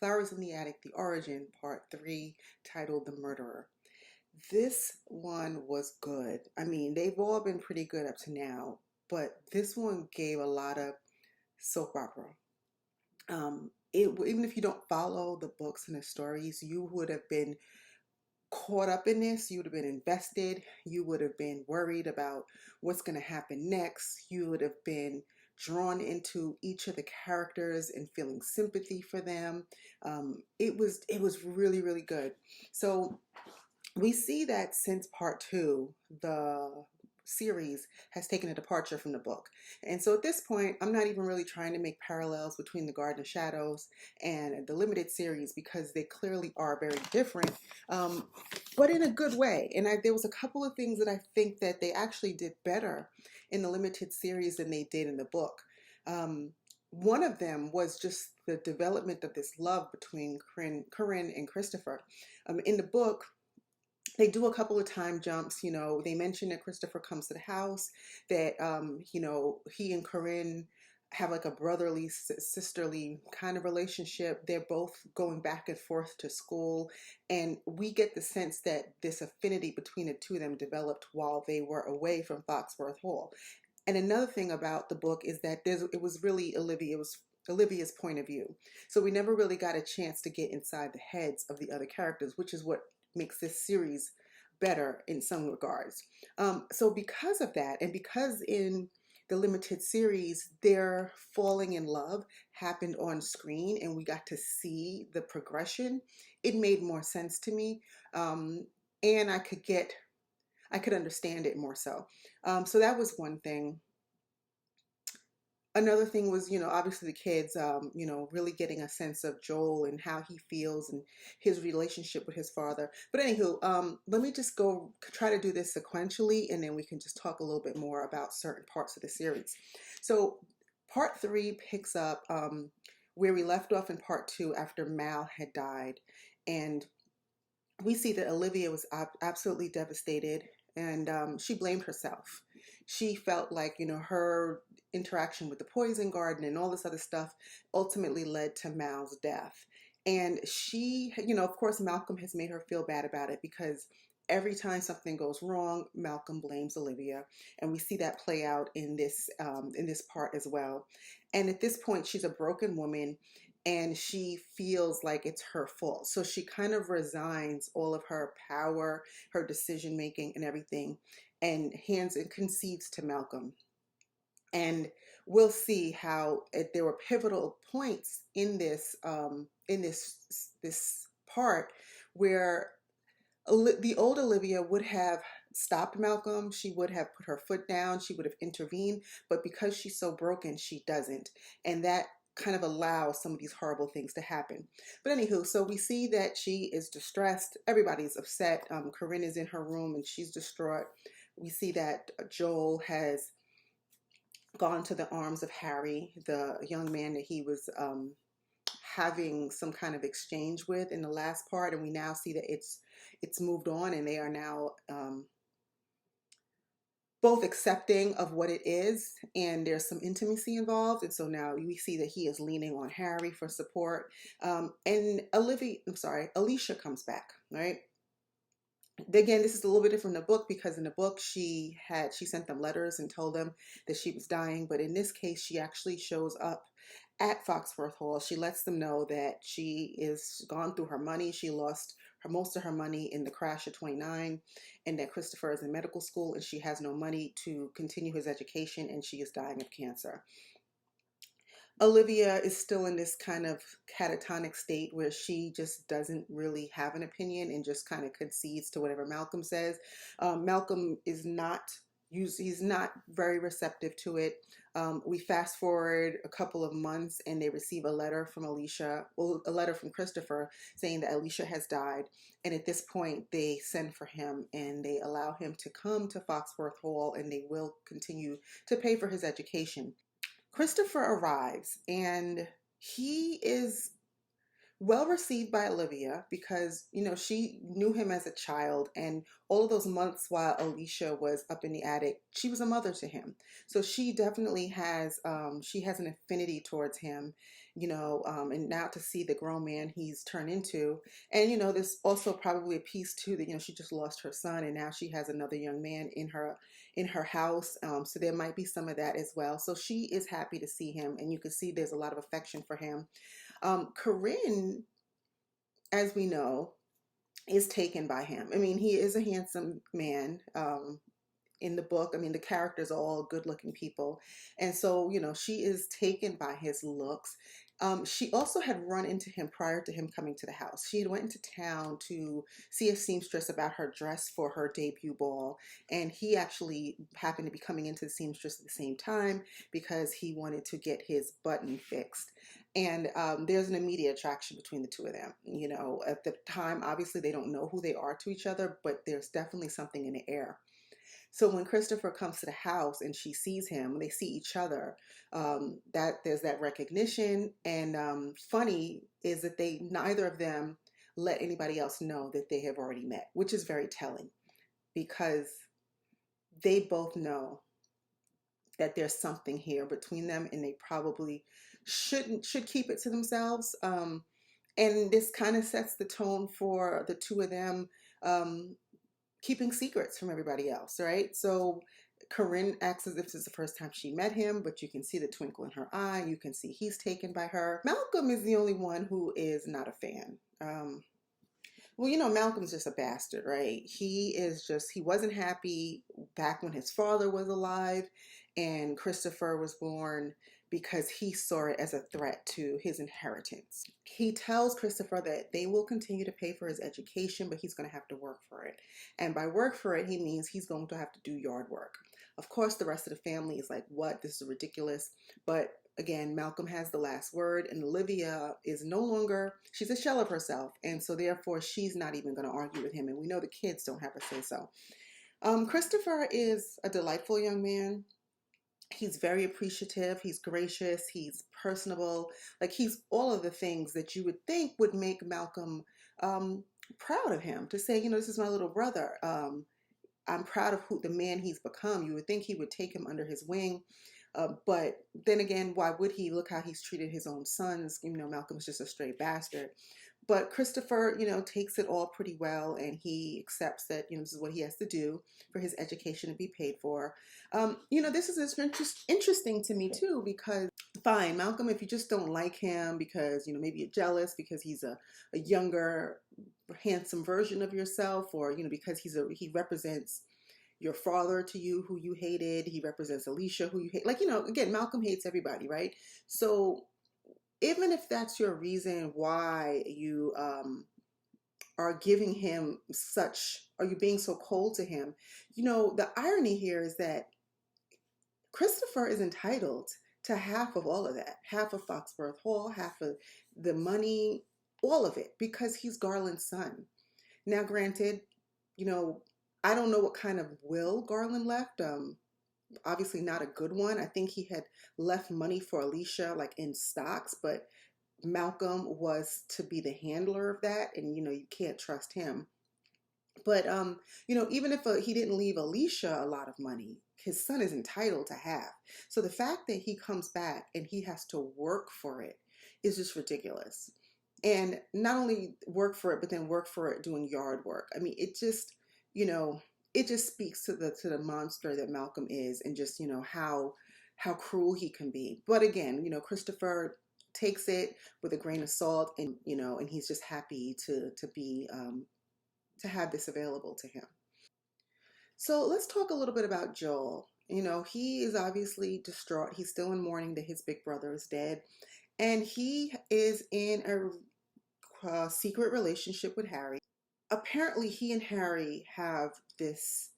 Flowers in the Attic, The Origin, Part 3, titled The Murderer. This one was good. I mean, they've all been pretty good up to now, but this one gave a lot of soap opera. Even if you don't follow the books and the stories, you would have been caught up in this. You would have been invested. You would have been worried about what's going to happen next. You would have been drawn into each of the characters and feeling sympathy for them. It was really, really good. So we see that since part two, the series has taken a departure from the book. And so at this point, I'm not even really trying to make parallels between the Garden of Shadows and the limited series because they clearly are very different, but in a good way. And there was a couple of things that I think that they actually did better in the limited series than they did in the book. One of them was just the development of this love between Corinne and Christopher. In the book, they do a couple of time jumps. They mention that Christopher comes to the house, that he and Corinne have like a brotherly, sisterly kind of relationship. They're both going back and forth to school, and we get the sense that this affinity between the two of them developed while they were away from Foxworth Hall. And another thing about the book is that it was really Olivia's point of view. So we never really got a chance to get inside the heads of the other characters, which is what makes this series better in some regards. So because of that, and because in the limited series, their falling in love happened on screen and we got to see the progression, it made more sense to me. And I could understand it more so. So that was one thing. Another thing was, obviously the kids, really getting a sense of Joel and how he feels and his relationship with his father. But anywho, let me just go try to do this sequentially, and then we can just talk a little bit more about certain parts of the series. So part 3 picks up where we left off in part 2 after Mal had died. And we see that Olivia was absolutely devastated, and she blamed herself. She felt like, her interaction with the poison garden and all this other stuff ultimately led to Mal's death. And she, of course, Malcolm has made her feel bad about it because every time something goes wrong, Malcolm blames Olivia, and we see that play out in this part as well. And at this point, she's a broken woman, and she feels like it's her fault. So she kind of resigns all of her power, her decision making, and everything, and hands and concedes to Malcolm. And we'll see how there were pivotal points in this part where the old Olivia would have stopped Malcolm. She would have put her foot down. She would have intervened. But because she's so broken, she doesn't. And that kind of allows some of these horrible things to happen. But anywho, so we see that she is distressed. Everybody's upset. Corinne is in her room and she's distraught. We see that Joel has gone to the arms of Harry, the young man that he was having some kind of exchange with in the last part, and we now see that it's moved on, and they are now both accepting of what it is, and there's some intimacy involved. And so now we see that he is leaning on Harry for support. And Alicia comes back, right? Again, this is a little bit different in the book because in the book she sent them letters and told them that she was dying, but in this case she actually shows up at Foxworth Hall. She lets them know that she is gone through her money. She lost most of her money in the crash of 29, and that Christopher is in medical school and she has no money to continue his education, and she is dying of cancer. Olivia is still in this kind of catatonic state where she just doesn't really have an opinion and just kind of concedes to whatever Malcolm says. Malcolm is he's not very receptive to it. We fast forward a couple of months and they receive a letter from a letter from Christopher saying that Alicia has died. And at this point they send for him and they allow him to come to Foxworth Hall, and they will continue to pay for his education. Christopher arrives and he is well received by Olivia because, you know, she knew him as a child, and all of those months while Alicia was up in the attic, she was a mother to him. So she definitely has, she has an affinity towards him, you know, and now to see the grown man he's turned into. And, you know, there's also probably a piece too that, you know, she just lost her son and now she has another young man in her house. So there might be some of that as well. So she is happy to see him, and you can see there's a lot of affection for him. Corinne, as we know, is taken by him. I mean, he is a handsome man. In the book, I mean, the characters are all good looking people. And so, you know, she is taken by his looks. She also had run into him prior to him coming to the house. She had went into town to see a seamstress about her dress for her debut ball. And he actually happened to be coming into the seamstress at the same time because he wanted to get his button fixed. And there's an immediate attraction between the two of them. You know, at the time, obviously, they don't know who they are to each other, but there's definitely something in the air. So when Christopher comes to the house and she sees him, when they see each other, that there's that recognition. And funny is that they neither of them let anybody else know that they have already met, which is very telling because they both know that there's something here between them, and they probably should keep it to themselves. And this kind of sets the tone for the two of them. Keeping secrets from everybody else, right? So Corinne acts as if this is the first time she met him, but you can see the twinkle in her eye. You can see he's taken by her. Malcolm is the only one who is not a fan. Well, you know, Malcolm's just a bastard, right? He wasn't happy back when his father was alive and Christopher was born because he saw it as a threat to his inheritance. He tells Christopher that they will continue to pay for his education, but he's going to have to work for it. And by work for it, he means he's going to have to do yard work. Of course, the rest of the family is like, what? This is ridiculous. But again, Malcolm has the last word, and Olivia is no longer, she's a shell of herself. And so therefore, she's not even going to argue with him. And we know the kids don't have a say so. Christopher is a delightful young man. He's very appreciative. He's gracious. He's personable. Like he's all of the things that you would think would make Malcolm proud of him to say, you know, this is my little brother. I'm proud of the man he's become. You would think he would take him under his wing. But then again, why would he? Look how he's treated his own sons. You know, Malcolm's just a straight bastard. But Christopher, you know, takes it all pretty well, and he accepts that, you know, this is what he has to do for his education to be paid for. You know, this is interesting to me too, because fine, Malcolm, if you just don't like him because, you know, maybe you're jealous because he's a younger, handsome version of yourself, or, you know, because he represents your father to you who you hated, he represents Alicia who you hate. Like, you know, again, Malcolm hates everybody, right? So even if that's your reason why you are giving him are you being so cold to him? You know, the irony here is that Christopher is entitled to half of all of that, half of Foxworth Hall, half of the money, all of it, because he's Garland's son. Now, granted, you know, I don't know what kind of will Garland left. Obviously not a good one. I think he had left money for Alicia, like in stocks, but Malcolm was to be the handler of that, and you know, you can't trust him. But you know, even if he didn't leave Alicia a lot of money, his son is entitled to have. So the fact that he comes back and he has to work for it is just ridiculous. And not only work for it, but then work for it doing yard work. I mean, it just, you know, it just speaks to the monster that Malcolm is, and just, you know, how cruel he can be. But again, you know, Christopher takes it with a grain of salt, and you know, and he's just happy to have this available to him. So let's talk a little bit about Joel. You know, he is obviously distraught. He's still in mourning that his big brother is dead, and he is in a secret relationship with Harry. Apparently, he and Harry have this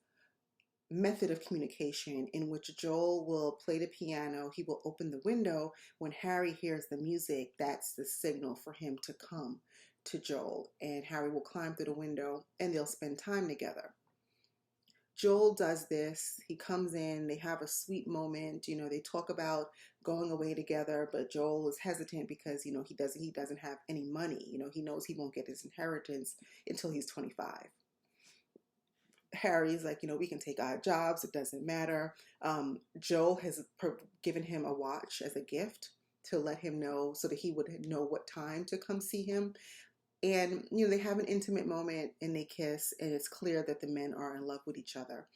method of communication in which Joel will play the piano. He will open the window. When Harry hears the music, that's the signal for him to come to Joel. And Harry will climb through the window and they'll spend time together. Joel does this. He comes in, they have a sweet moment. They talk about going away together, but Joel is hesitant because, he doesn't have any money. He knows he won't get his inheritance until he's 25. Harry's like, we can take odd jobs. It doesn't matter. Joel has given him a watch as a gift to let him know so that he would know what time to come see him. And, they have an intimate moment and they kiss, and it's clear that the men are in love with each other.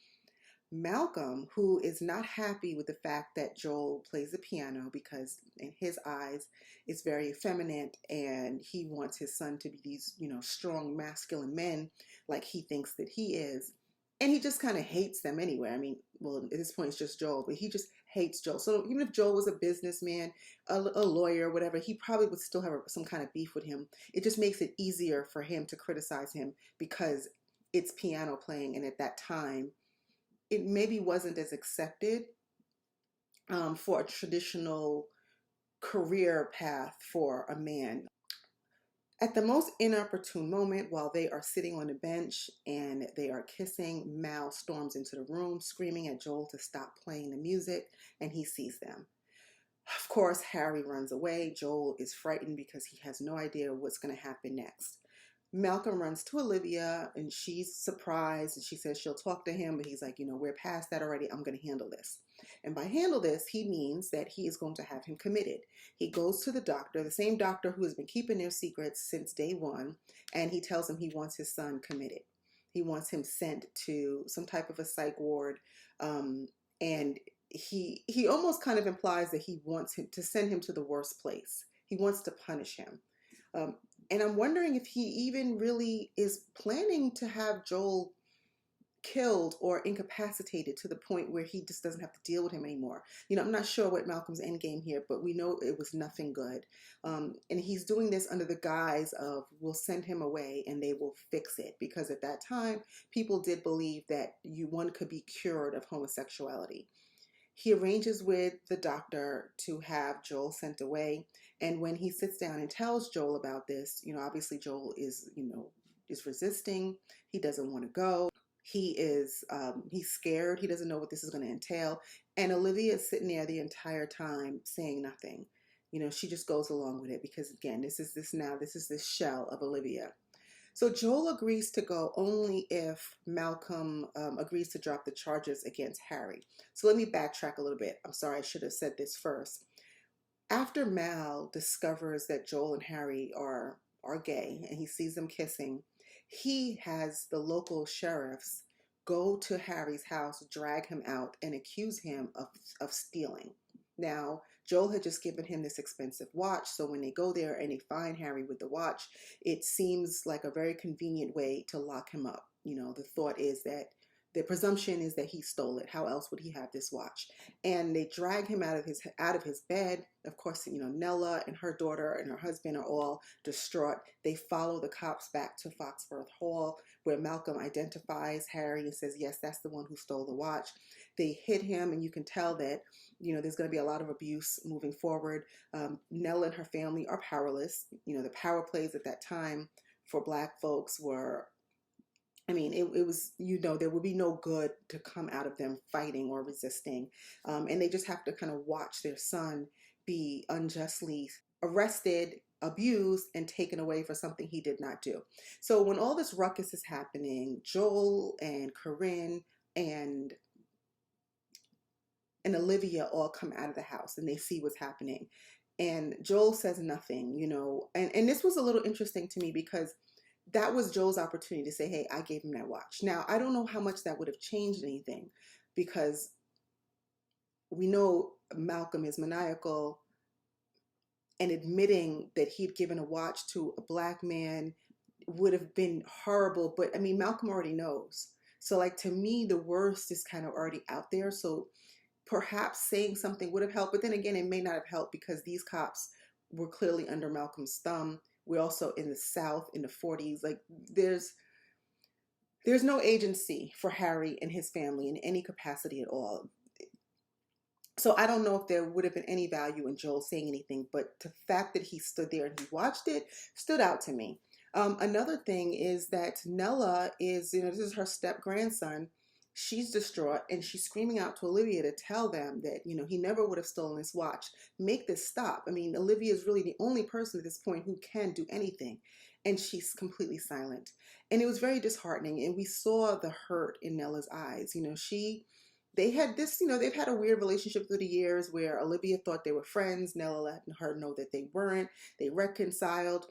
Malcolm, who is not happy with the fact that Joel plays the piano because in his eyes it's very effeminate and he wants his son to be these, strong masculine men like he thinks that he is. And he just kind of hates them anyway. I mean, well, at this point it's just Joel, but he just hates Joel. So even if Joel was a businessman, a lawyer, whatever, he probably would still have some kind of beef with him. It just makes it easier for him to criticize him because it's piano playing, and at that time it maybe wasn't as accepted for a traditional career path for a man. At the most inopportune moment, while they are sitting on a bench and they are kissing, Mal storms into the room, screaming at Joel to stop playing the music, and he sees them. Of course, Harry runs away. Joel is frightened because he has no idea what's going to happen next. Malcolm runs to Olivia and she's surprised and she says she'll talk to him, but he's like, we're past that already. I'm going to handle this. And by handle this, he means that he is going to have him committed. He goes to the doctor, the same doctor who has been keeping their secrets since day one, and he tells him he wants his son committed. He wants him sent to some type of a psych ward, and he almost kind of implies that he wants him to send him to the worst place. He wants to punish him. And I'm wondering if he even really is planning to have Joel killed or incapacitated to the point where he just doesn't have to deal with him anymore. I'm not sure what Malcolm's end game here, but we know it was nothing good. And he's doing this under the guise of, we'll send him away and they will fix it. Because at that time, people did believe that one could be cured of homosexuality. He arranges with the doctor to have Joel sent away. And when he sits down and tells Joel about this, obviously Joel is resisting. He doesn't want to go. He's scared. He doesn't know what this is going to entail. And Olivia is sitting there the entire time saying nothing. She just goes along with it because, again, this is this shell of Olivia. So Joel agrees to go only if Malcolm agrees to drop the charges against Harry. So let me backtrack a little bit. I'm sorry, I should have said this first. After Mal discovers that Joel and Harry are gay and he sees them kissing, he has the local sheriffs go to Harry's house, drag him out, and accuse him of stealing. Now, Joel had just given him this expensive watch, so when they go there and they find Harry with the watch, it seems like a very convenient way to lock him up. The thought is that the presumption is that he stole it. How else would he have this watch? And they drag him out of his bed. Of course, Nella and her daughter and her husband are all distraught. They follow the cops back to Foxworth Hall, where Malcolm identifies Harry and says, yes, that's the one who stole the watch. They hit him, and you can tell that there's going to be a lot of abuse moving forward. Nella and her family are powerless. The power plays at that time for Black folks were, it was, there would be no good to come out of them fighting or resisting. And they just have to kind of watch their son be unjustly arrested, abused, and taken away for something he did not do. So when all this ruckus is happening, Joel and Corrine and Olivia all come out of the house and they see what's happening. And Joel says nothing, and this was a little interesting to me because that was Joel's opportunity to say, hey, I gave him that watch. Now, I don't know how much that would have changed anything because we know Malcolm is maniacal, and admitting that he'd given a watch to a Black man would have been horrible. But Malcolm already knows. So to me, the worst is kind of already out there. So perhaps saying something would have helped. But then again, it may not have helped because these cops were clearly under Malcolm's thumb. We're also in the South in the 40s. There's no agency for Harry and his family in any capacity at all. So I don't know if there would have been any value in Joel saying anything, but the fact that he stood there and he watched it stood out to me. Another thing is that Nella is, this is her step grandson. She's distraught and she's screaming out to Olivia to tell them that, he never would have stolen this watch. Make this stop. I mean, Olivia is really the only person at this point who can do anything. And she's completely silent. And it was very disheartening. And we saw the hurt in Nella's eyes. They had this, they've had a weird relationship through the years where Olivia thought they were friends. Nella let her know that they weren't. They reconciled.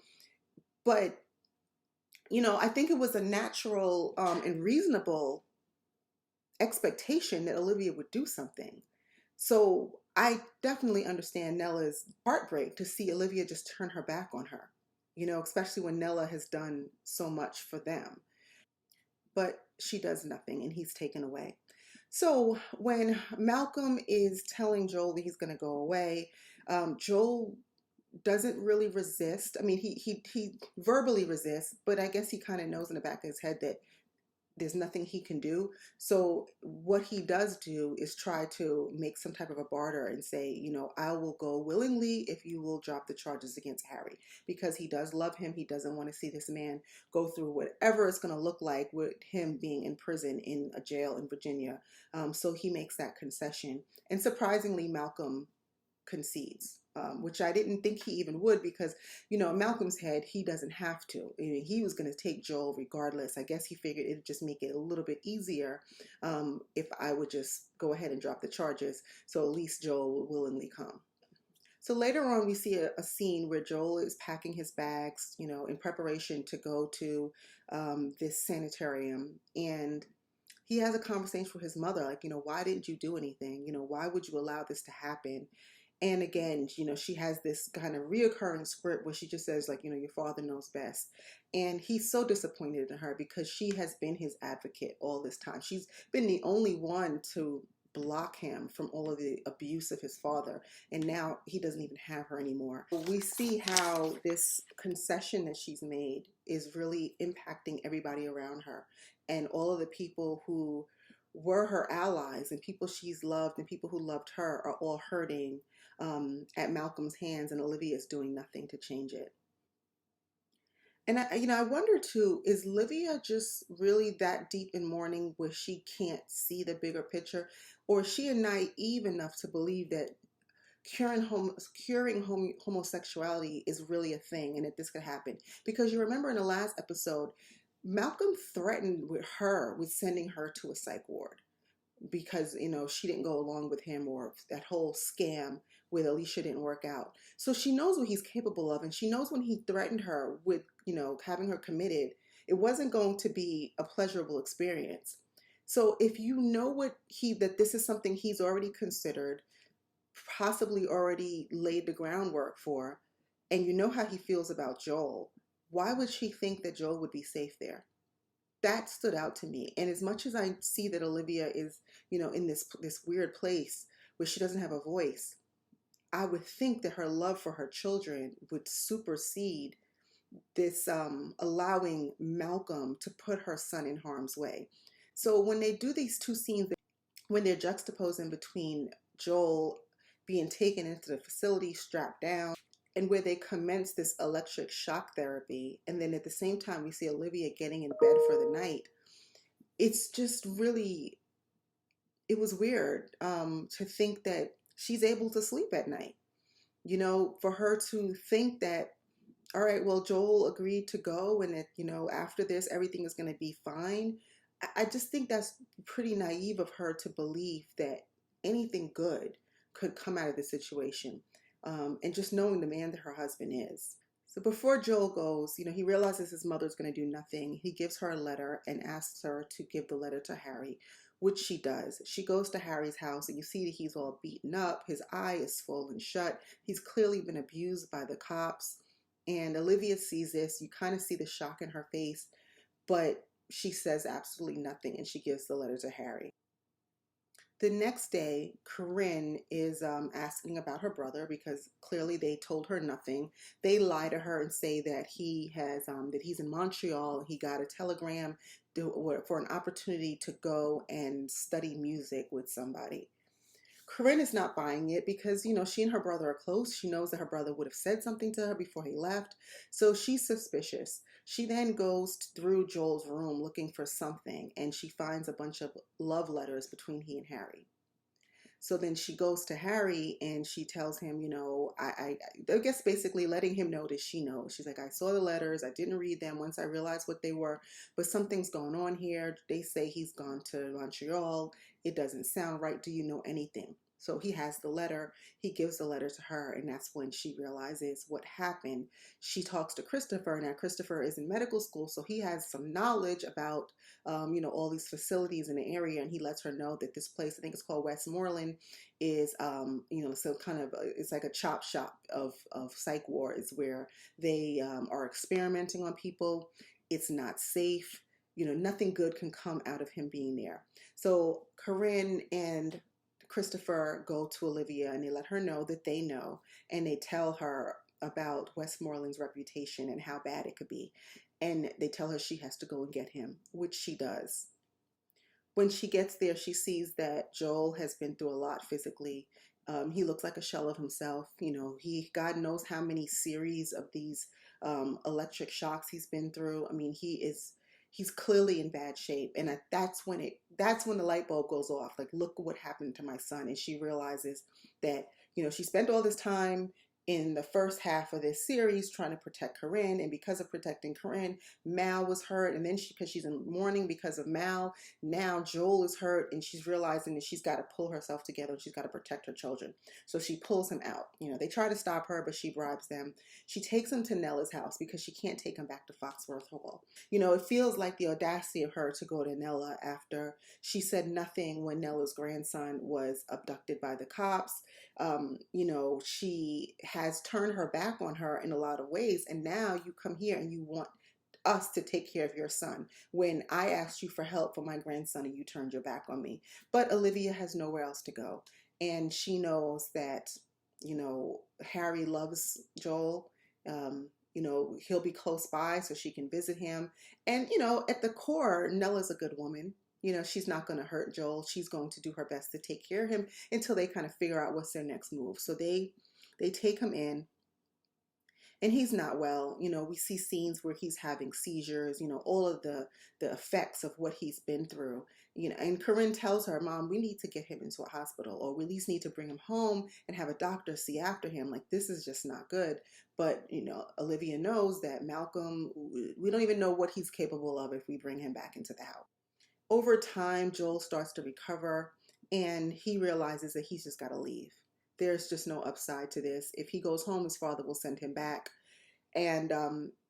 But, I think it was a natural and reasonable expectation that Olivia would do something. So I definitely understand Nella's heartbreak to see Olivia just turn her back on her, especially when Nella has done so much for them. But she does nothing and he's taken away. So when Malcolm is telling Joel that he's going to go away, Joel doesn't really resist. I mean, he verbally resists, but I guess he kind of knows in the back of his head that there's nothing he can do. So what he does do is try to make some type of a barter and say, I will go willingly if you will drop the charges against Harry, because he does love him. He doesn't want to see this man go through whatever it's going to look like with him being in prison in a jail in Virginia. So he makes that concession. And surprisingly, Malcolm concedes, which I didn't think he even would, because, in Malcolm's head, he doesn't have to. I mean, he was going to take Joel regardless. I guess he figured it'd just make it a little bit easier if I would just go ahead and drop the charges. So at least Joel will willingly come. So later on, we see a scene where Joel is packing his bags, in preparation to go to this sanatorium. And he has a conversation with his mother, like, why didn't you do anything? Why would you allow this to happen? And again, she has this kind of reoccurring script where she just says, like, your father knows best. And he's so disappointed in her because she has been his advocate all this time. She's been the only one to block him from all of the abuse of his father. And now he doesn't even have her anymore. We see how this concession that she's made is really impacting everybody around her. And all of the people who were her allies and people she's loved and people who loved her are all hurting at Malcolm's hands, and Olivia is doing nothing to change it. And I wonder too, is Olivia just really that deep in mourning where she can't see the bigger picture, or is she naive enough to believe that curing homosexuality is really a thing and that this could happen? Because you remember in the last episode, Malcolm threatened with sending her to a psych ward because she didn't go along with him, or that whole scam with Alicia didn't work out. So she knows what he's capable of, and she knows when he threatened her with having her committed, it wasn't going to be a pleasurable experience. So if that this is something he's already considered, possibly already laid the groundwork for, and you know how he feels about Joel, why would she think that Joel would be safe there? That stood out to me. And as much as I see that Olivia is, in this weird place where she doesn't have a voice, I would think that her love for her children would supersede this allowing Malcolm to put her son in harm's way. So when they do these two scenes, when they're juxtaposing between Joel being taken into the facility strapped down, and where they commence this electric shock therapy, and then at the same time we see Olivia getting in bed for the night, it's just really, it was weird to think that she's able to sleep at night. For her to think that, all right, well, Joel agreed to go and that, after this, everything is going to be fine. I just think that's pretty naive of her to believe that anything good could come out of the situation. And just knowing the man that her husband is. So before Joel goes, he realizes his mother's going to do nothing. He gives her a letter and asks her to give the letter to Harry, which she does. She goes to Harry's house and you see that he's all beaten up. His eye is swollen shut. He's clearly been abused by the cops. And Olivia sees this. You kind of see the shock in her face, but she says absolutely nothing and she gives the letter to Harry. The next day, Corinne is asking about her brother because clearly they told her nothing. They lie to her and say that that he's in Montreal. He got a telegram for an opportunity to go and study music with somebody. Corinne is not buying it because, she and her brother are close. She knows that her brother would have said something to her before he left. So she's suspicious. She then goes through Joel's room looking for something, and she finds a bunch of love letters between he and Harry. So then she goes to Harry and she tells him, I guess basically letting him know that she knows. She's like, I saw the letters. I didn't read them once I realized what they were, but something's going on here. They say he's gone to Montreal. It doesn't sound right. Do you know anything? So he has the letter. He gives the letter to her, and that's when she realizes what happened. She talks to Christopher. Now, Christopher is in medical school, so he has some knowledge about all these facilities in the area, and he lets her know that this place, I think it's called Westmoreland, is, so kind of, it's like a chop shop of psych wards where they are experimenting on people. It's not safe. Nothing good can come out of him being there. So Corinne and Christopher go to Olivia and they let her know that they know, and they tell her about Westmoreland's reputation and how bad it could be. And they tell her she has to go and get him, which she does. When she gets there, she sees that Joel has been through a lot physically. He looks like a shell of himself. God knows how many series of these electric shocks he's been through. I mean, he's clearly in bad shape, and that's when the light bulb goes off. Like, look what happened to my son. And she realizes that she spent all this time in the first half of this series trying to protect Corinne, and because of protecting Corinne, Mal was hurt, and then because she's in mourning because of Mal, now Joel is hurt, and she's realizing that she's got to pull herself together and she's got to protect her children. So she pulls him out. They try to stop her, but she bribes them. She takes him to Nella's house because she can't take him back to Foxworth Hall. It feels like the audacity of her to go to Nella after she said nothing when Nella's grandson was abducted by the cops. She has turned her back on her in a lot of ways. And now you come here and you want us to take care of your son when I asked you for help for my grandson and you turned your back on me. But Olivia has nowhere else to go. And she knows that, Harry loves Joel. He'll be close by so she can visit him. And, at the core, Nella's a good woman. She's not going to hurt Joel. She's going to do her best to take care of him until they kind of figure out what's their next move. So they take him in, and he's not well. We see scenes where he's having seizures, all of the effects of what he's been through. And Corinne tells her, Mom, we need to get him into a hospital, or we at least need to bring him home and have a doctor see after him. Like, this is just not good. But, Olivia knows that Malcolm, we don't even know what he's capable of if we bring him back into the house. Over time, Joel starts to recover, and he realizes that he's just got to leave. There's just no upside to this. If he goes home, his father will send him back, and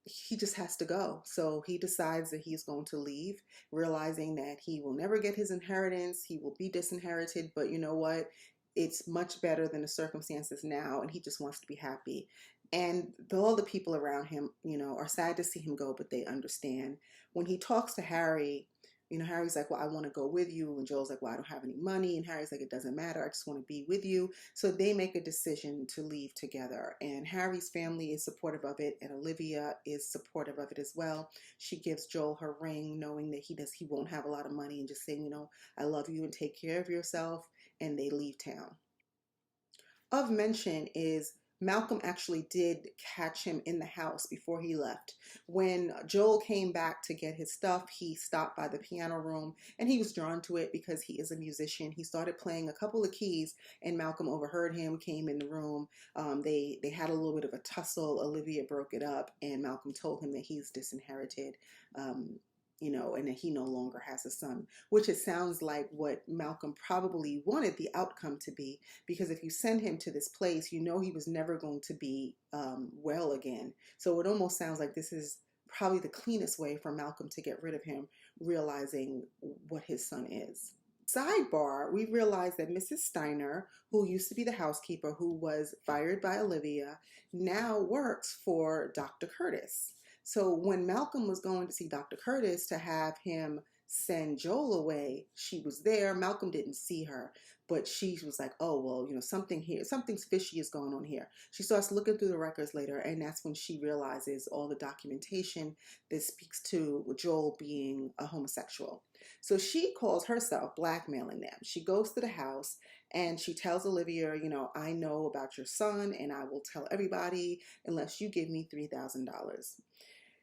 he just has to go. So he decides that he's going to leave, realizing that he will never get his inheritance. He will be disinherited, but you know what? It's much better than the circumstances now, and he just wants to be happy. And all the people around him, are sad to see him go, but they understand. When he talks to Harry, Harry's like, well, I want to go with you. And Joel's like, well, I don't have any money. And Harry's like, it doesn't matter. I just want to be with you. So they make a decision to leave together. And Harry's family is supportive of it. And Olivia is supportive of it as well. She gives Joel her ring, knowing that he won't have a lot of money, and just saying, I love you and take care of yourself. And they leave town. Of mention is Malcolm actually did catch him in the house before he left. When Joel came back to get his stuff, he stopped by the piano room, and he was drawn to it because he is a musician. He started playing a couple of keys, and Malcolm overheard him, came in the room. They had a little bit of a tussle. Olivia broke it up, and Malcolm told him that he's disinherited. And that he no longer has a son, which it sounds like what Malcolm probably wanted the outcome to be, because if you send him to this place, he was never going to be well again. So it almost sounds like this is probably the cleanest way for Malcolm to get rid of him, realizing what his son is. Sidebar, we realize that Mrs. Steiner, who used to be the housekeeper who was fired by Olivia, now works for Dr. Curtis. So when Malcolm was going to see Dr. Curtis to have him send Joel away, she was there. Malcolm didn't see her, But she was like, oh, well, something here, something's fishy is going on here. She starts looking through the records later, and that's when she realizes all the documentation that speaks to Joel being a homosexual. So she calls herself blackmailing them. She goes to the house and she tells Olivia, I know about your son and I will tell everybody unless you give me $3,000.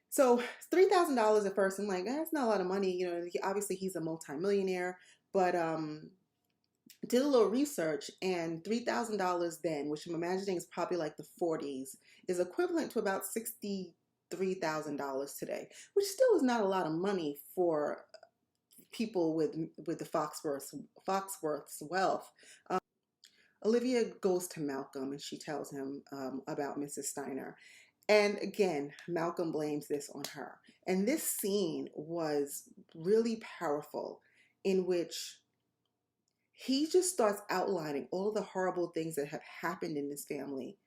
So $3,000 at first, I'm like, that's not a lot of money. Obviously he's a multimillionaire, but did a little research, and $3,000 then, which I'm imagining is probably like the 40s, is equivalent to about $63,000 today, which still is not a lot of money for people with the Foxworths wealth. Olivia goes to Malcolm and she tells him about Mrs. Steiner. And again, Malcolm blames this on her. And this scene was really powerful, in which he just starts outlining all of the horrible things that have happened in this family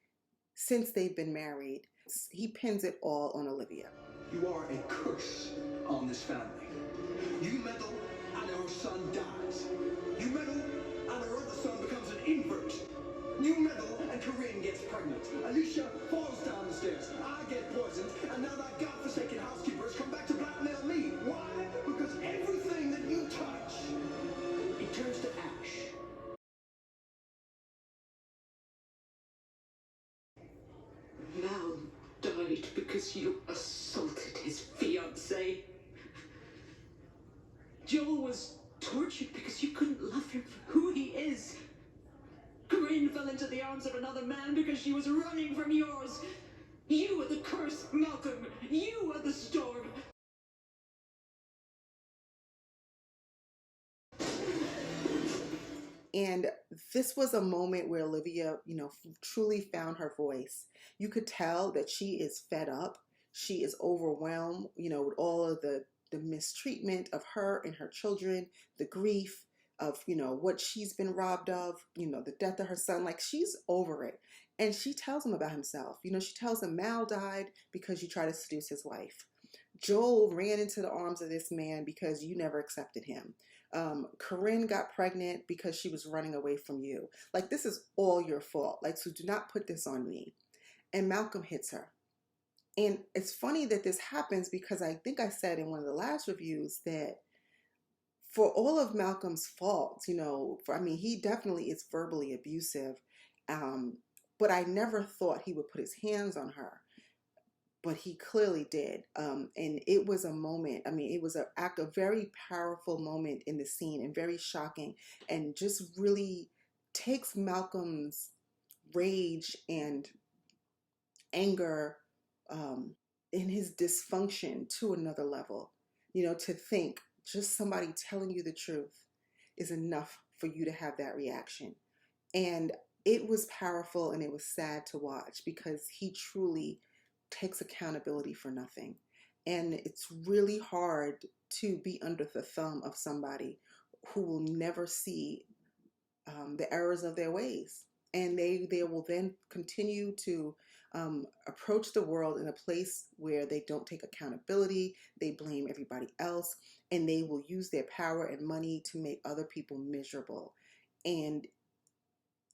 since they've been married. He pins it all on Olivia. You are a curse on this family. You meddle and our son dies. You meddle and our other son becomes an invert. You meddle and Corrine gets pregnant. Alicia falls down the stairs. I get poisoned, and now that godforsaken housekeeper has come back to blackmail me. Why? Because everything that you touch, it turns to ash. Mal died because you assaulted his fiancée. Joel was tortured because you couldn't love him for who he is. Corrine fell into the arms of another man because she was running from yours. You are the curse, Malcolm. You are the storm. And this was a moment where Olivia, truly found her voice. You could tell that she is fed up. She is overwhelmed, with all of the mistreatment of her and her children, the grief of, what she's been robbed of, the death of her son. Like, she's over it. And she tells him about himself. She tells him Mal died because you tried to seduce his wife. Joel ran into the arms of this man because you never accepted him. Corrine got pregnant because she was running away from you. Like, this is all your fault. Like, so do not put this on me. And Malcolm hits her. And it's funny that this happens because I think I said in one of the last reviews that for all of Malcolm's faults, he definitely is verbally abusive. But I never thought he would put his hands on her. But he clearly did. And it was a moment. It was a very powerful moment in the scene, and very shocking, and just really takes Malcolm's rage and anger in his dysfunction to another level. To think just somebody telling you the truth is enough for you to have that reaction. And it was powerful, and it was sad to watch because he truly takes accountability for nothing. And it's really hard to be under the thumb of somebody who will never see the errors of their ways. And they will then continue to approach the world in a place where they don't take accountability, they blame everybody else, and they will use their power and money to make other people miserable. And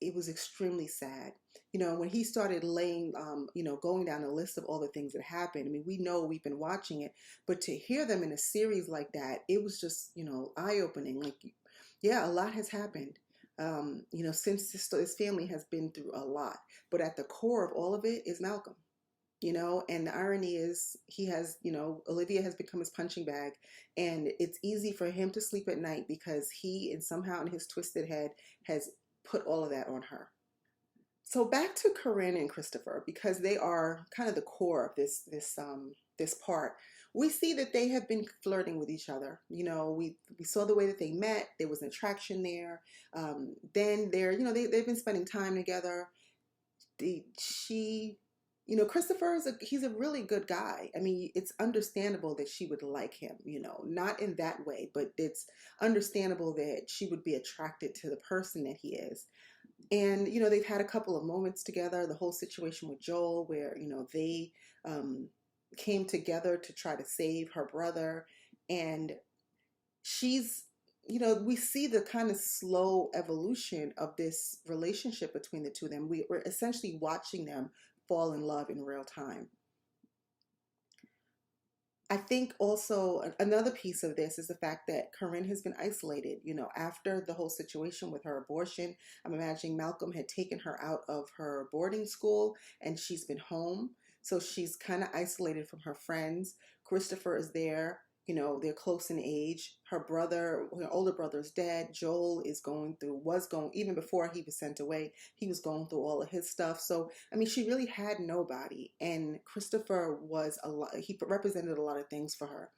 it was extremely sad. When he started laying, going down a list of all the things that happened. We know we've been watching it, but to hear them in a series like that, it was just, eye-opening. Like, yeah, a lot has happened. Since this family has been through a lot, but at the core of all of it is Malcolm. And the irony is he has, Olivia has become his punching bag, and it's easy for him to sleep at night because he, and somehow in his twisted head, has put all of that on her. So back to Corrine and Christopher, because they are kind of the core of this part. We see that they have been flirting with each other. We saw the way that they met. There was an attraction there. Then they've been spending time together. Christopher he's a really good guy. It's understandable that she would like him, not in that way, but it's understandable that she would be attracted to the person that he is. And, they've had a couple of moments together, the whole situation with Joel where, they came together to try to save her brother. And she's we see the kind of slow evolution of this relationship between the two of them. We're essentially watching them fall in love in real time. I think also another piece of this is the fact that Corinne has been isolated. After the whole situation with her abortion, I'm imagining Malcolm had taken her out of her boarding school and she's been home. So she's kind of isolated from her friends. Christopher is there. They're close in age. Her older brother is dead. Joel was going, even before he was sent away, he was going through all of his stuff. So, I mean, she really had nobody. And Christopher he represented a lot of things for her.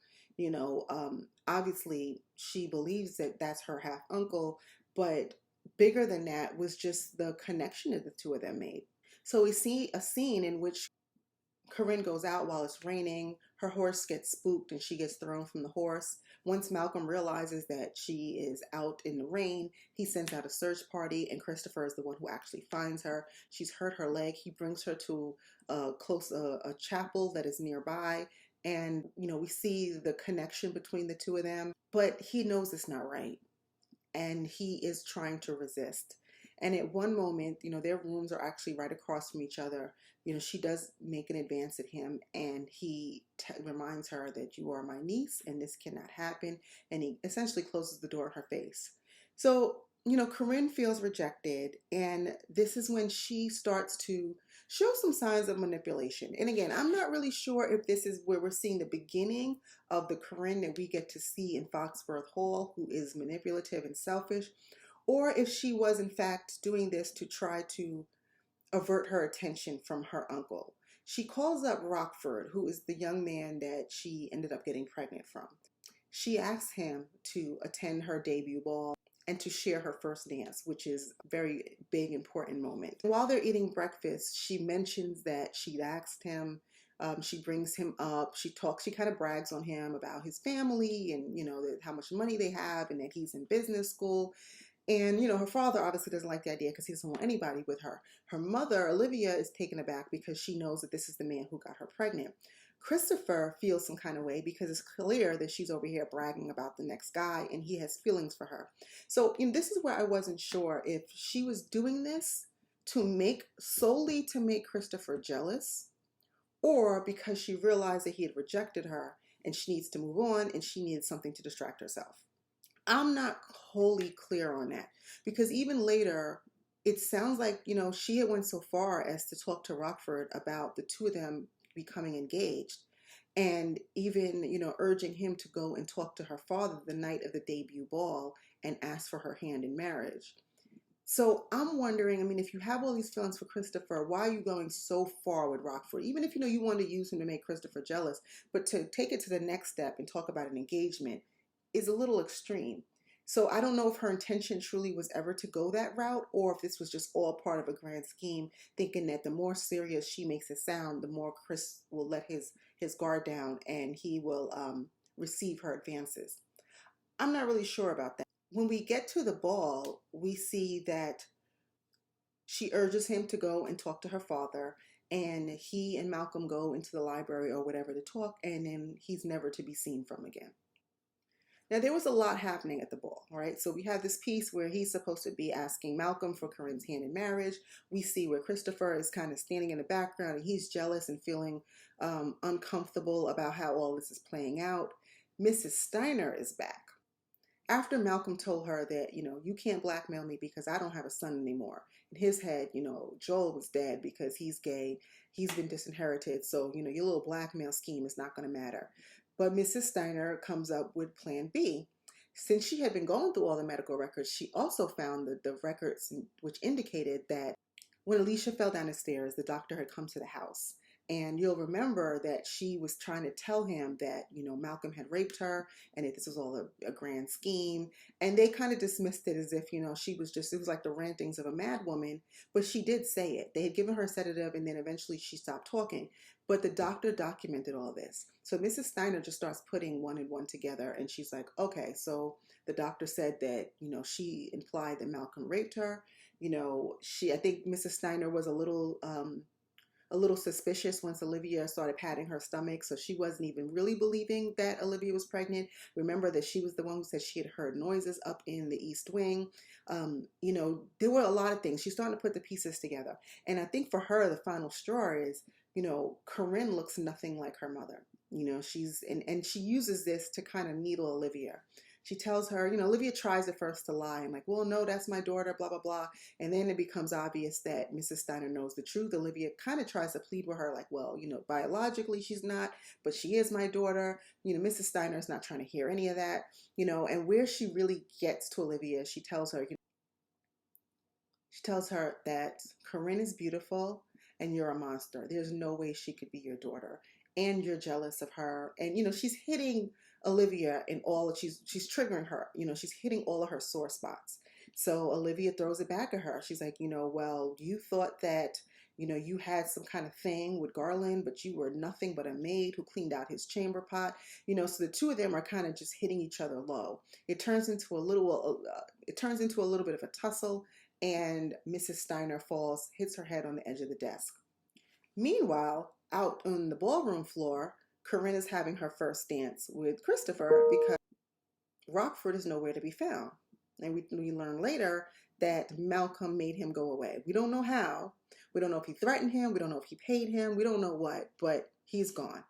Obviously, she believes that that's her half uncle, but bigger than that was just the connection that the two of them made. So we see a scene in which Corinne goes out while it's raining. Her horse gets spooked and she gets thrown from the horse. Once Malcolm realizes that she is out in the rain, he sends out a search party, and Christopher is the one who actually finds her. She's hurt her leg. He brings her to a chapel that is nearby, and we see the connection between the two of them. But he knows it's not right, and he is trying to resist. And at one moment, their rooms are actually right across from each other. She does make an advance at him, and he reminds her that you are my niece and this cannot happen. And he essentially closes the door in her face. So, Corinne feels rejected, and this is when she starts to show some signs of manipulation. And again, I'm not really sure if this is where we're seeing the beginning of the Corinne that we get to see in Foxworth Hall, who is manipulative and selfish, or if she was in fact doing this to try to avert her attention from her uncle. She calls up Rockford, who is the young man that she ended up getting pregnant from. She asks him to attend her debut ball and to share her first dance, which is a very big, important moment. While they're eating breakfast, she mentions that she'd asked him. She brings him up. She kind of brags on him about his family and, how much money they have and that he's in business school. And, her father obviously doesn't like the idea because he doesn't want anybody with her. Her mother, Olivia, is taken aback because she knows that this is the man who got her pregnant. Christopher feels some kind of way because it's clear that she's over here bragging about the next guy and he has feelings for her. So this is where I wasn't sure if she was doing this solely to make Christopher jealous, or because she realized that he had rejected her and she needs to move on and she needed something to distract herself. I'm not wholly clear on that, because even later, it sounds like, she had went so far as to talk to Rockford about the two of them becoming engaged, and even, urging him to go and talk to her father the night of the debut ball and ask for her hand in marriage. So I'm wondering, if you have all these feelings for Christopher, why are you going so far with Rockford? Even if you want to use him to make Christopher jealous, but to take it to the next step and talk about an engagement is a little extreme. So I don't know if her intention truly was ever to go that route, or if this was just all part of a grand scheme, thinking that the more serious she makes it sound, the more Chris will let his guard down and he will receive her advances. I'm not really sure about that. When we get to the ball, we see that she urges him to go and talk to her father, and he and Malcolm go into the library or whatever to talk, and then he's never to be seen from again. Now, there was a lot happening at the ball, right? So we have this piece where he's supposed to be asking Malcolm for Corinne's hand in marriage. We see where Christopher is kind of standing in the background and he's jealous and feeling uncomfortable about how all this is playing out. Mrs. Steiner is back. After Malcolm told her that, you can't blackmail me because I don't have a son anymore. In his head, Joel was dead because he's gay. He's been disinherited. So, your little blackmail scheme is not going to matter. But Mrs. Steiner comes up with plan B. Since she had been going through all the medical records, she also found the records which indicated that when Alicia fell down the stairs, the doctor had come to the house. And you'll remember that she was trying to tell him that, Malcolm had raped her and that this was all a grand scheme. And they kind of dismissed it as if, it was like the rantings of a mad woman. But she did say it. They had given her a sedative and then eventually she stopped talking. But the doctor documented all this. So Mrs. Steiner just starts putting one and one together. And she's like, okay, so the doctor said that, she implied that Malcolm raped her. I think Mrs. Steiner was a little a little suspicious once Olivia started patting her stomach. So she wasn't even really believing that Olivia was pregnant. Remember that she was the one who said she had heard noises up in the East Wing. There were a lot of things. She's starting to put the pieces together. And I think for her, the final straw is, Corinne looks nothing like her mother. And she uses this to kind of needle Olivia. She tells her, Olivia tries at first to lie. I'm like, well, no, that's my daughter, blah, blah, blah. And then it becomes obvious that Mrs. Steiner knows the truth. Olivia kind of tries to plead with her, like, well, biologically she's not, but she is my daughter. Mrs. Steiner is not trying to hear any of that, and where she really gets to Olivia, she tells her that Corinne is beautiful and you're a monster. There's no way she could be your daughter. And you're jealous of her. And, she's hitting Olivia in she's triggering her. She's hitting all of her sore spots. So Olivia throws it back at her. She's like, well, you thought that, you had some kind of thing with Garland, but you were nothing but a maid who cleaned out his chamber pot. So the two of them are kind of just hitting each other low. It turns into a little bit of a tussle, and Mrs. Steiner hits her head on the edge of the desk. Meanwhile, out on the ballroom floor, Corinne is having her first dance with Christopher because Rockford is nowhere to be found. And we learn later that Malcolm made him go away. We don't know how. We don't know if he threatened him. We don't know if he paid him. We don't know what, but he's gone.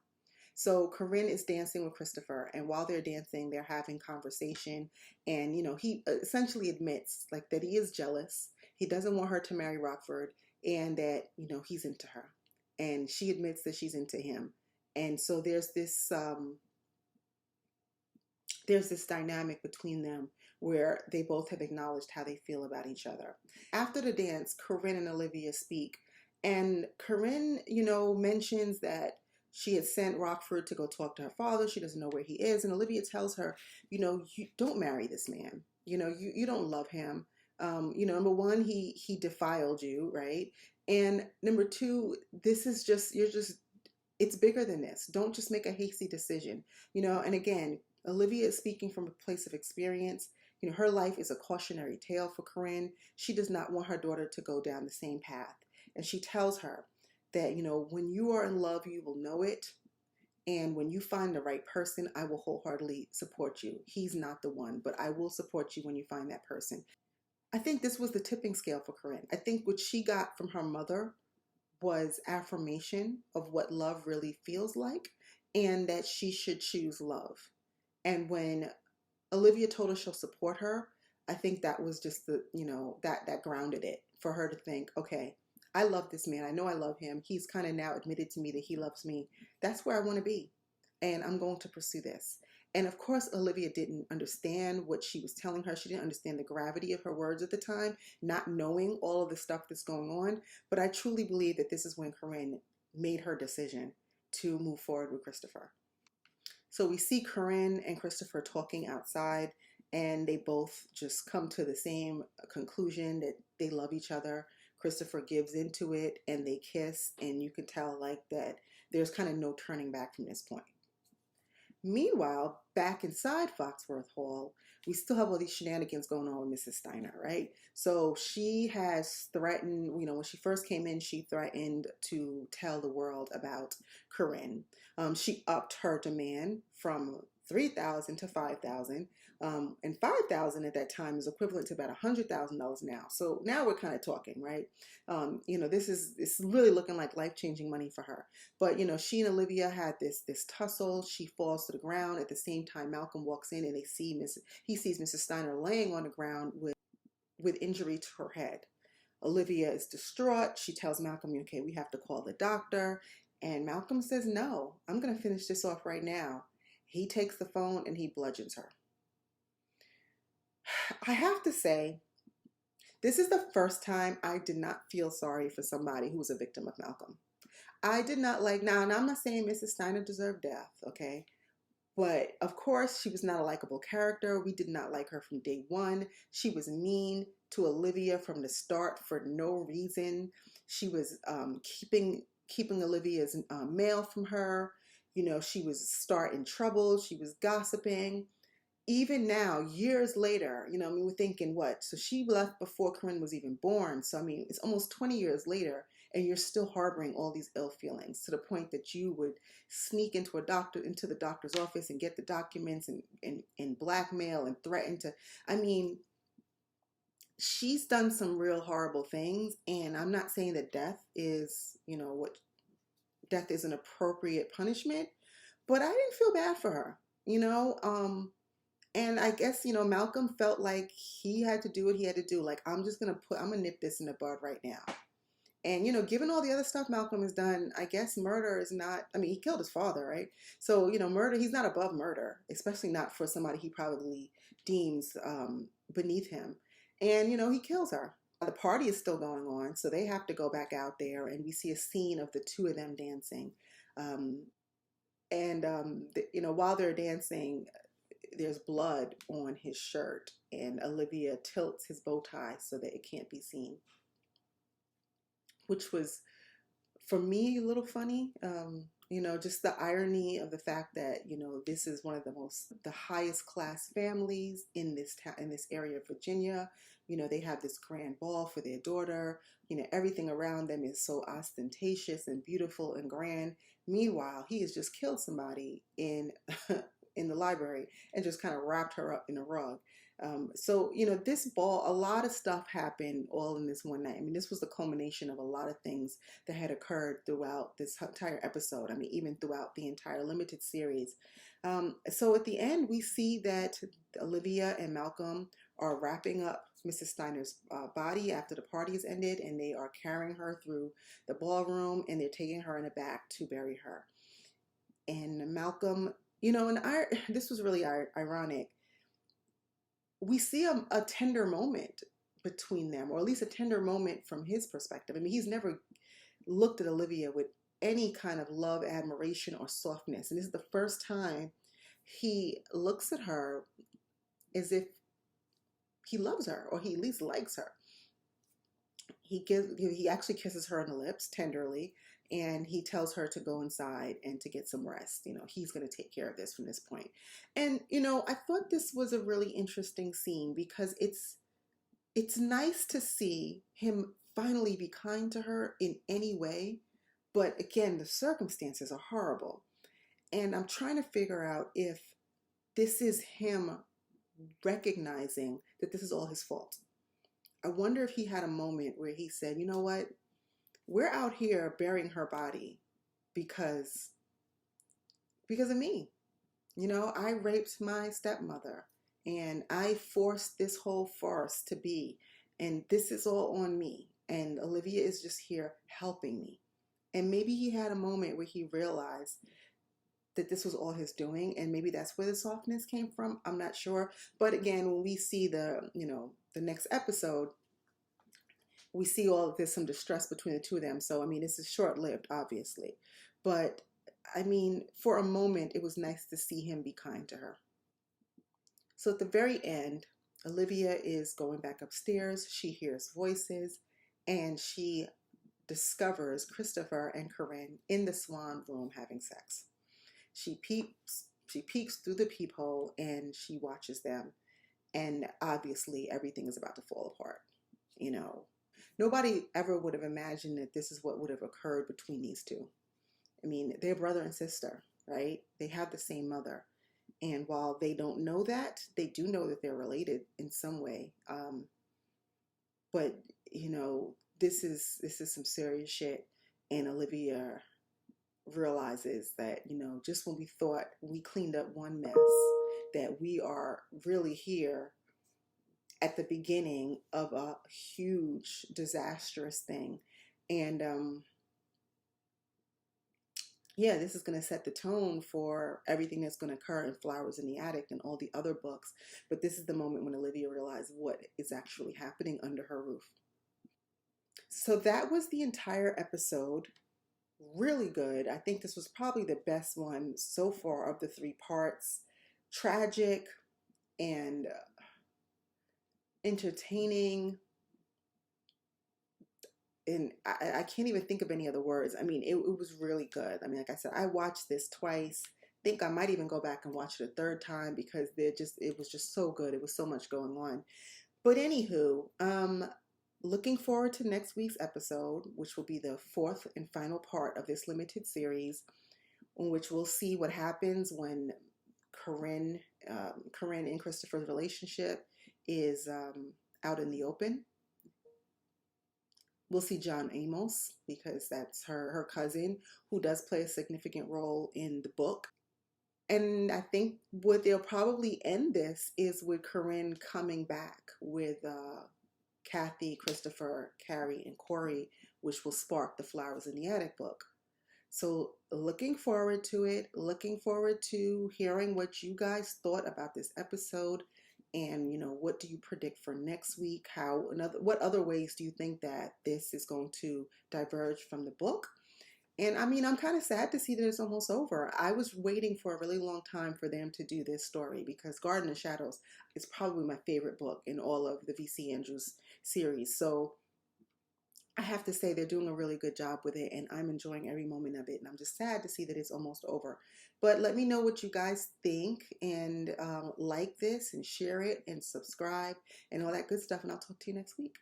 So Corinne is dancing with Christopher, and while they're dancing, they're having conversation. And, he essentially admits that he is jealous. He doesn't want her to marry Rockford, and that, he's into her. And she admits that she's into him. And so there's this dynamic between them where they both have acknowledged how they feel about each other. After the dance, Corinne and Olivia speak. And Corinne, mentions that she had sent Rockford to go talk to her father. She doesn't know where he is. And Olivia tells her, you don't marry this man. You don't love him. Number one, he defiled you, right? And number two, it's bigger than this. Don't just make a hasty decision, and again, Olivia is speaking from a place of experience. Her life is a cautionary tale for Corinne. She does not want her daughter to go down the same path. And she tells her that, when you are in love, you will know it. And when you find the right person, I will wholeheartedly support you. He's not the one, but I will support you when you find that person. I think this was the tipping scale for Corinne. I think what she got from her mother was affirmation of what love really feels like, and that she should choose love. And when Olivia told her she'll support her, I think that was just that grounded it for her to think, okay, I love this man. I know I love him. He's kind of now admitted to me that he loves me. That's where I want to be. And I'm going to pursue this. And of course, Olivia didn't understand what she was telling her. She didn't understand the gravity of her words at the time, not knowing all of the stuff that's going on. But I truly believe that this is when Corinne made her decision to move forward with Christopher. So we see Corinne and Christopher talking outside, and they both just come to the same conclusion that they love each other. Christopher gives into it, and they kiss, and you can tell that there's kind of no turning back from this point. Meanwhile, back inside Foxworth Hall, we still have all these shenanigans going on with Mrs. Steiner, right? So she has threatened, when she first came in, she threatened to tell the world about Corinne. She upped her demand from $3,000 to $5,000. And $5,000 at that time is equivalent to about $100,000 now. So now we're kind of talking, right? This is really looking like life-changing money for her. But, she and Olivia had this tussle. She falls to the ground. At the same time, Malcolm walks in and he sees Mrs. Steiner laying on the ground with injury to her head. Olivia is distraught. She tells Malcolm, okay, we have to call the doctor. And Malcolm says, no, I'm going to finish this off right now. He takes the phone and he bludgeons her. I have to say, this is the first time I did not feel sorry for somebody who was a victim of Malcolm. I did not now I'm not saying Mrs. Steiner deserved death, okay? But of course, she was not a likable character. We did not like her from day one. She was mean to Olivia from the start for no reason. She was keeping Olivia's mail from her. She was starting trouble. She was gossiping. Even now, years later, we're thinking what? So she left before Corinne was even born. So, it's almost 20 years later. and you're still harboring all these ill feelings to the point that you would sneak into the doctor's office and get the documents and blackmail and threaten to, I mean, she's done some real horrible things. And I'm not saying that death is an appropriate punishment, but I didn't feel bad for her, you know? And I guess, Malcolm felt like he had to do what he had to do. Like, I'm gonna nip this in the bud right now. And, given all the other stuff Malcolm has done, I guess murder is not, I mean, he killed his father, right? So, murder, he's not above murder, especially not for somebody he probably deems beneath him. And, he kills her. The party is still going on, so they have to go back out there, and we see a scene of the two of them dancing. Um, while they're dancing, there's blood on his shirt, and Olivia tilts his bow tie so that it can't be seen, which was for me a little funny. Just the irony of the fact that this is one of the highest class families in this town, in this area of Virginia. They have this grand ball for their daughter. Everything around them is so ostentatious and beautiful and grand. Meanwhile, he has just killed somebody in in the library and just kind of wrapped her up in a rug. This ball, a lot of stuff happened all in this one night. I mean, this was the culmination of a lot of things that had occurred throughout this entire episode. I mean, even throughout the entire limited series. So at the end, we see that Olivia and Malcolm are wrapping up Mrs. Steiner's body after the party has ended, and they are carrying her through the ballroom, and they're taking her in the back to bury her. And Malcolm, this was really ironic. We see a tender moment between them, or at least a tender moment from his perspective. I mean, he's never looked at Olivia with any kind of love, admiration, or softness. And this is the first time he looks at her as if he loves her, or he at least likes her. He actually kisses her on the lips tenderly, and he tells her to go inside and to get some rest. He's going to take care of this from this point. And I thought this was a really interesting scene because it's nice to see him finally be kind to her in any way, but again, the circumstances are horrible. And I'm trying to figure out if this is him recognizing that this is all his fault. I wonder if he had a moment where he said, you know what? We're out here burying her body because of me. I raped my stepmother and I forced this whole farce to be, and this is all on me. And Olivia is just here helping me. And maybe he had a moment where he realized that this was all his doing, and maybe that's where the softness came from. I'm not sure. But again, when we see the next episode, we see there's some distress between the two of them. So, I mean, this is short-lived, obviously. But, I mean, for a moment, it was nice to see him be kind to her. So at the very end, Olivia is going back upstairs. She hears voices, and she discovers Christopher and Corinne in the swan room having sex. She peeks through the peephole, and she watches them. And obviously, everything is about to fall apart. Nobody ever would have imagined that this is what would have occurred between these two. I mean, they're brother and sister, right? They have the same mother. And while they don't know that, they do know that they're related in some way. But, this is some serious shit. And Olivia realizes that, just when we thought we cleaned up one mess, that we are really here at the beginning of a huge, disastrous thing. And this is going to set the tone for everything that's going to occur in Flowers in the Attic and all the other books. But this is the moment when Olivia realized what is actually happening under her roof. So that was the entire episode. Really good. I think this was probably the best one so far of the 3 parts. Tragic and entertaining, and I can't even think of any other words. I mean, it was really good. I mean, like I said, I watched this twice. I think I might even go back and watch it a 3rd time because it was just so good. It was so much going on. But anywho, looking forward to next week's episode, which will be the fourth and final part of this limited series, in which we'll see what happens when Corinne and Christopher's relationship is out in the open. We'll see John Amos, because that's her cousin, who does play a significant role in the book. And I think what they'll probably end this is with Corinne coming back with Kathy, Christopher, Carrie, and Corey, which will spark the Flowers in the Attic book. So looking forward to it, looking forward to hearing what you guys thought about this episode, and what do you predict for next week? What other ways do you think that this is going to diverge from the book? And I mean, I'm kind of sad to see that it's almost over. I was waiting for a really long time for them to do this story, because Garden of Shadows is probably my favorite book in all of the V.C. Andrews series. So I have to say they're doing a really good job with it, and I'm enjoying every moment of it. And I'm just sad to see that it's almost over. But let me know what you guys think, and like this and share it and subscribe and all that good stuff. And I'll talk to you next week.